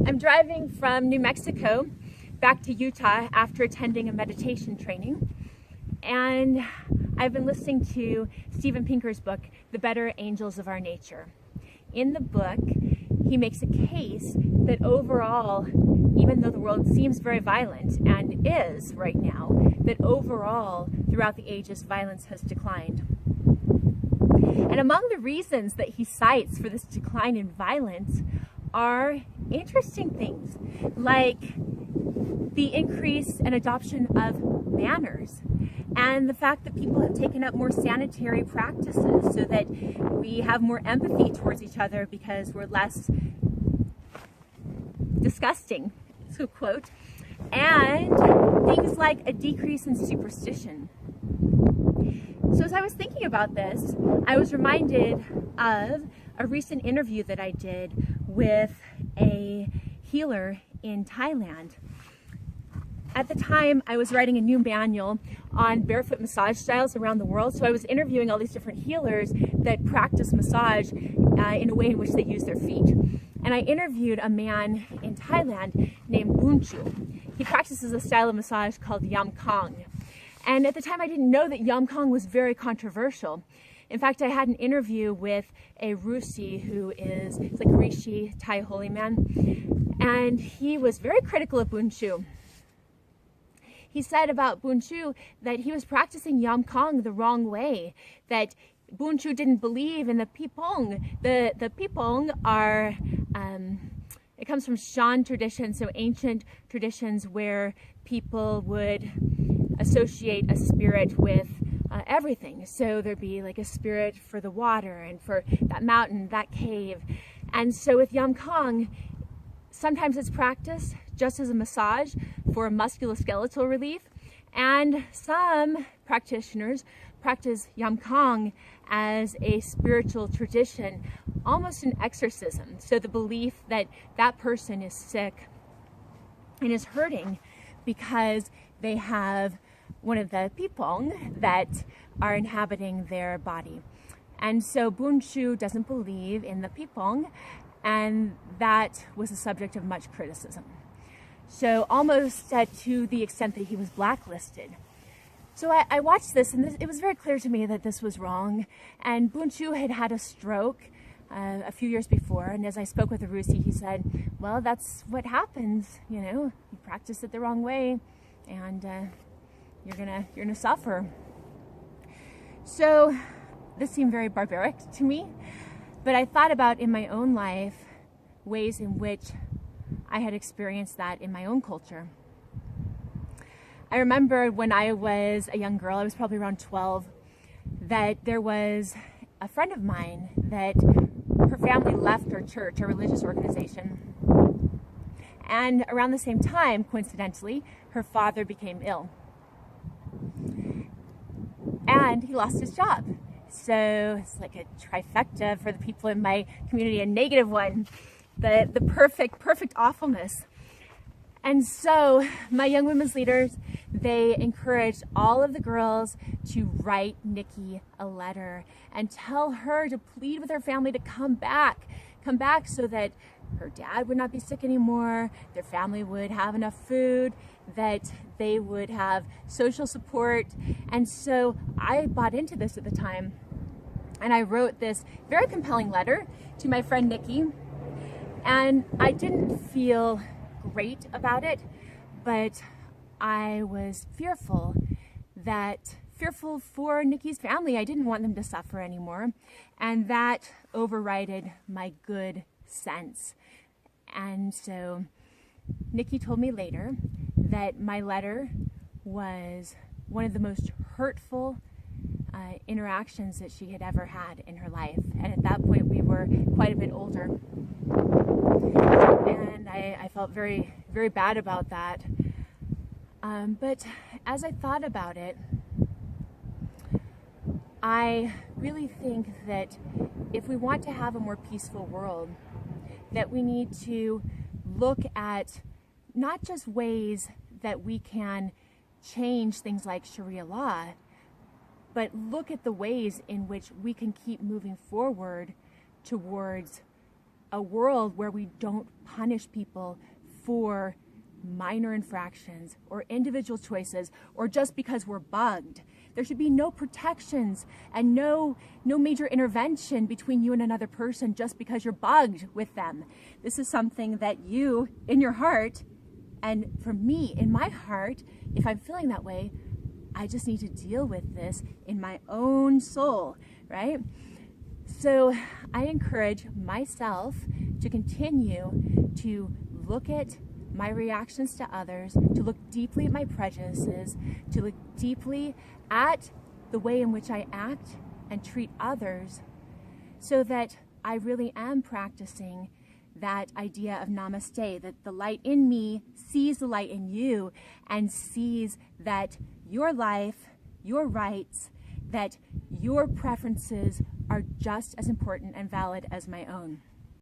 I'm driving from New Mexico back to Utah after attending a meditation training, and I've been listening to Steven Pinker's book, The Better Angels of Our Nature. In the book, he makes a case that overall, even though the world seems very violent, and is right now, that overall, throughout the ages, violence has declined. And among the reasons that he cites for this decline in violence are interesting things, like the increase and adoption of manners, and the fact that people have taken up more sanitary practices so that we have more empathy towards each other because we're less disgusting, to quote, and things like a decrease in superstition. So as I was thinking about this, I was reminded of a recent interview that I did with a healer in Thailand. At the time, I was writing a new manual on barefoot massage styles around the world, so I was interviewing all these different healers that practice massage in a way in which they use their feet. And I interviewed a man in Thailand named Bunchu. He practices a style of massage called Yam Kong. And at the time, I didn't know that Yam Kong was very controversial. In fact, I had an interview with a Rusi who is like a Rishi, Thai holy man, and he was very critical of Bunchu. He said about Bunchu that he was practicing Yam Kong the wrong way, that Bunchu didn't believe in the Pipong. The Pipong are, it comes from Shan tradition, so ancient traditions where people would associate a spirit with everything. So there'd be like a spirit for the water and for that mountain, that cave. And so with Yam Kong, sometimes it's practiced just as a massage for musculoskeletal relief, and some practitioners practice Yam Kong as a spiritual tradition, almost an exorcism. So the belief that that person is sick and is hurting because they have one of the Pipong that are inhabiting their body. And so Bunchu doesn't believe in the Pipong, and that was the subject of much criticism. So almost to the extent that he was blacklisted. So I watched this, and it was very clear to me that this was wrong. And Bunchu had had a stroke a few years before, and as I spoke with the Rusi, he said, well, that's what happens, you know, you practice it the wrong way, and you're gonna suffer. So this seemed very barbaric to me, but I thought about in my own life ways in which I had experienced that in my own culture. I remember when I was a young girl, I was probably around 12, that there was a friend of mine that her family left her church, her religious organization. And around the same time, coincidentally, her father became ill. And he lost his job. So it's like a trifecta for the people in my community, a negative one, the perfect awfulness. And so my young women's leaders, they encouraged all of the girls to write Nikki a letter and tell her to plead with her family to come back so that her dad would not be sick anymore, their family would have enough food, that they would have social support. And so I bought into this at the time, and I wrote this very compelling letter to my friend Nikki, and I didn't feel great about it, but I was fearful for Nikki's family. I didn't want them to suffer anymore, and that overrided my good sense. And so Nikki told me later that my letter was one of the most hurtful interactions that she had ever had in her life. And at that point, we were quite a bit older. And I felt very, very bad about that. But as I thought about it, I really think that if we want to have a more peaceful world, that we need to look at not just ways that we can change things like Sharia law, but look at the ways in which we can keep moving forward towards a world where we don't punish people for minor infractions or individual choices or just because we're bugged. There should be no protections and no major intervention between you and another person just because you're bugged with them. This is something that you, in your heart, and for me, in my heart, if I'm feeling that way, I just need to deal with this in my own soul, right? So I encourage myself to continue to look at my reactions to others, to look deeply at my prejudices, to look deeply at the way in which I act and treat others, so that I really am practicing that idea of namaste, that the light in me sees the light in you and sees that your life, your rights, that your preferences are just as important and valid as my own.